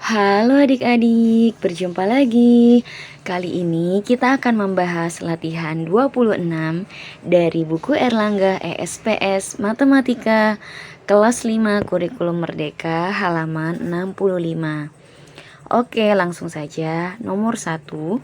Halo adik-adik, berjumpa lagi. Kali ini kita akan membahas latihan 26 dari buku Erlangga ESPS Matematika kelas 5 Kurikulum Merdeka halaman 65. Oke, langsung saja. Nomor 1.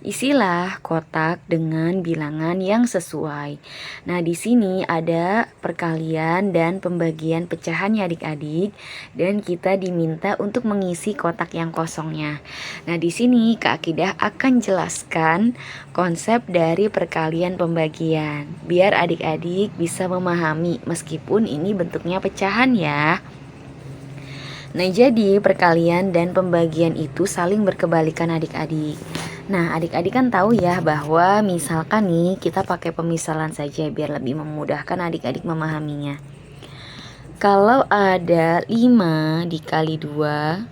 Isilah kotak dengan bilangan yang sesuai. Nah, di sini ada perkalian dan pembagian pecahan ya adik-adik, dan kita diminta untuk mengisi kotak yang kosongnya. Nah, di sini Kak Akidah akan jelaskan konsep dari perkalian pembagian, biar adik-adik bisa memahami meskipun ini bentuknya pecahan ya. Nah, jadi perkalian dan pembagian itu saling berkebalikan adik-adik. Nah, adik-adik kan tahu ya bahwa misalkan nih kita pakai pemisalan saja biar lebih memudahkan adik-adik memahaminya. Kalau ada 5 dikali 2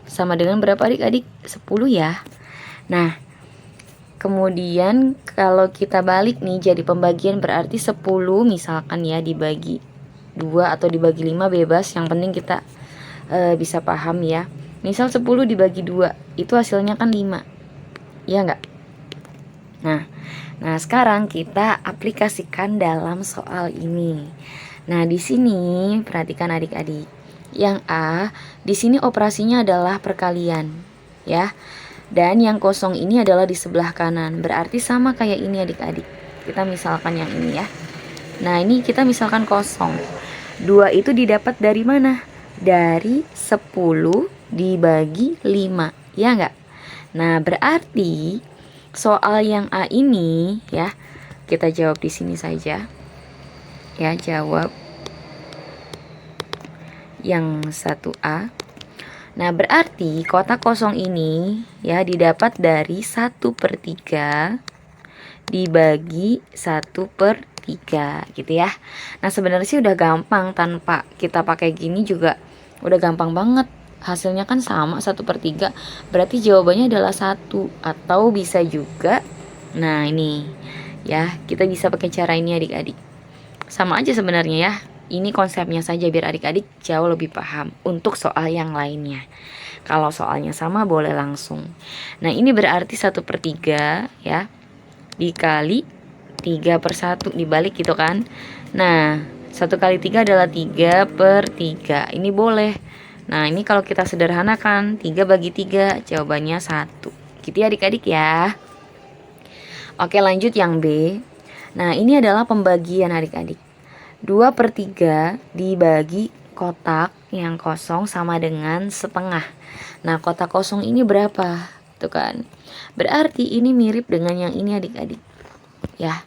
sama dengan berapa adik-adik? 10 ya. Nah, kemudian kalau kita balik nih jadi pembagian berarti 10 misalkan ya dibagi 2 atau dibagi 5 bebas, yang penting kita bisa paham ya. Misal 10 dibagi 2 itu hasilnya kan 5. Ya enggak? Nah, sekarang kita aplikasikan dalam soal ini. Nah, di sini perhatikan adik-adik. Yang A, di sini operasinya adalah perkalian, ya. Dan yang kosong ini adalah di sebelah kanan. Berarti sama kayak ini adik-adik. Kita misalkan yang ini ya. Nah, ini kita misalkan kosong. 2 itu didapat dari mana? Dari 10 dibagi 5, ya enggak? Nah, berarti soal yang A ini ya, kita jawab di sini saja. Ya, jawab yang 1A. Nah, berarti kotak kosong ini ya didapat dari 1/3 dibagi 1/3 gitu ya. Nah, sebenarnya sih udah gampang, tanpa kita pakai gini juga udah gampang banget. Hasilnya kan sama 1/3, berarti jawabannya adalah 1. Atau bisa juga, nah ini ya, kita bisa pakai cara ini adik-adik. Sama aja sebenarnya ya. Ini konsepnya saja biar adik-adik jauh lebih paham untuk soal yang lainnya. Kalau soalnya sama boleh langsung. Nah, ini berarti 1/3 ya dikali 3/1 dibalik gitu kan. Nah, 1 kali 3 adalah 3/3. Ini boleh. Nah, ini kalau kita sederhanakan 3 bagi 3 jawabannya 1. Gitu ya adik-adik ya. Oke, lanjut yang B. Nah, ini adalah pembagian adik-adik. 2/3 dibagi kotak yang kosong sama dengan setengah. Nah, kotak kosong ini berapa? Tuh kan. Berarti ini mirip dengan yang ini adik-adik. Ya.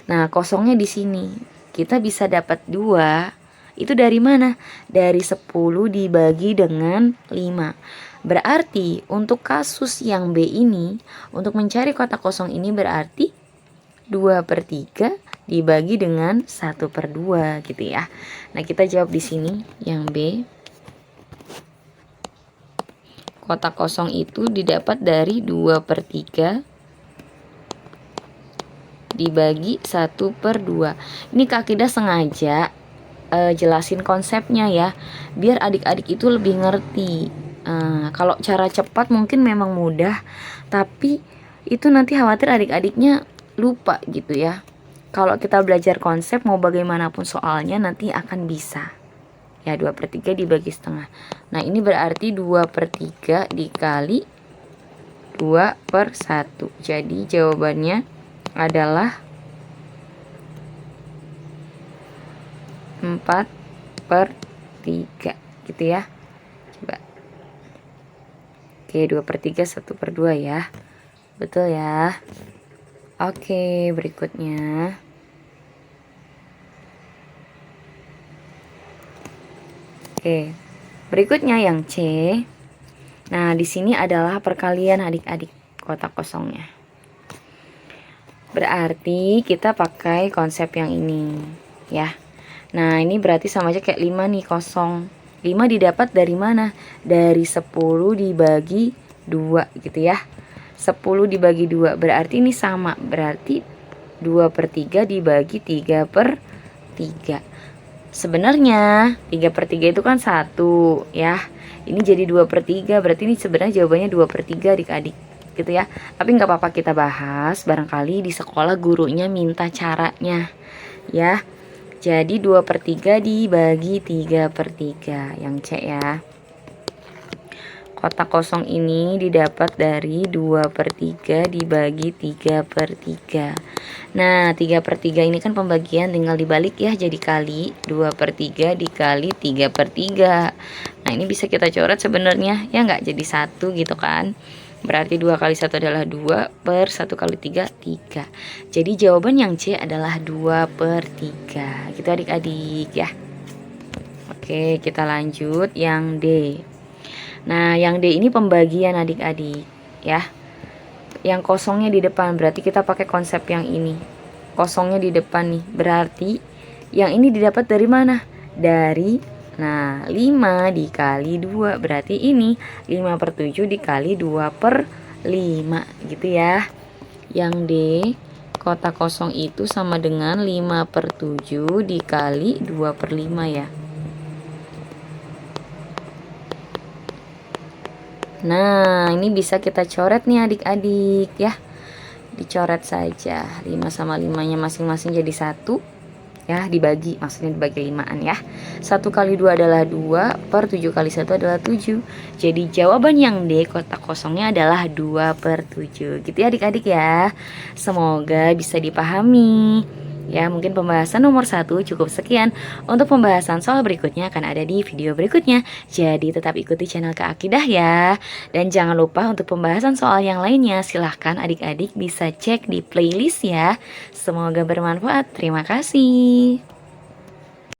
Nah, kosongnya di sini. Kita bisa dapat 2. Itu dari mana? Dari 10 dibagi dengan 5. Berarti untuk kasus yang B ini, untuk mencari kotak kosong ini berarti 2/3 dibagi dengan 1/2 gitu ya. Nah, kita jawab di sini yang B. Kotak kosong itu didapat dari 2/3 dibagi 1/2. Ini Kak Akidah sengaja jelasin konsepnya ya, biar adik-adik itu lebih ngerti. Kalau cara cepat mungkin memang mudah, tapi itu nanti khawatir adik-adiknya lupa gitu ya. Kalau kita belajar konsep mau bagaimanapun soalnya nanti akan bisa. Ya, 2/3 dibagi setengah. Nah, ini berarti 2/3 dikali 2/1. Jadi jawabannya adalah 4/3 gitu ya. Coba. Oke, 2/3 1/2 ya. Betul ya. Oke, berikutnya. Oke. Berikutnya yang C. Nah, di sini adalah perkalian adik-adik kotak kosongnya. Berarti kita pakai konsep yang ini ya. Nah, ini berarti sama aja kayak 5 nih, kosong. 5 didapat dari mana? Dari 10 dibagi 2 gitu ya. 10 dibagi 2 berarti ini sama. Berarti 2/3 dibagi 3/3. Sebenarnya 3/3 itu kan 1 ya. Ini jadi 2/3, berarti ini sebenarnya jawabannya 2/3 adik-adik gitu ya. Tapi nggak apa-apa, kita bahas, barangkali di sekolah gurunya minta caranya ya. Jadi 2/3 dibagi 3/3, yang C ya. Kotak kosong ini didapat dari 2/3 dibagi 3/3. Nah, 3/3 ini kan pembagian, tinggal dibalik ya, jadi kali 2/3 dikali 3/3. Nah, ini bisa kita coret sebenarnya ya, nggak jadi 1 gitu kan. Berarti 2 kali 1 adalah 2, per 1 kali 3, 3. Jadi jawaban yang C adalah 2/3 gitu adik-adik ya. Oke, kita lanjut yang D. Nah, yang D ini pembagian adik-adik ya. Yang kosongnya di depan, berarti kita pakai konsep yang ini. Kosongnya di depan nih, berarti yang ini didapat dari mana? Dari, nah, 5 dikali 2, berarti ini 5/7 dikali 2/5 gitu ya. Yang D, kotak kosong itu sama dengan 5/7 dikali 2/5 ya. Nah, ini bisa kita coret nih adik-adik ya. Dicoret saja. 5 sama 5-nya masing-masing jadi 1 ya, dibagi, maksudnya dibagi 5-an ya. 1 kali 2 adalah 2, per 7 kali 1 adalah 7. Jadi jawaban yang D, kotak kosongnya adalah 2/7 gitu ya adik-adik ya. Semoga bisa dipahami. Ya, mungkin pembahasan nomor 1 cukup sekian. Untuk pembahasan soal berikutnya akan ada di video berikutnya. Jadi tetap ikuti channel Kak Akidah ya. Dan jangan lupa untuk pembahasan soal yang lainnya, silahkan adik-adik bisa cek di playlist ya. Semoga bermanfaat. Terima kasih.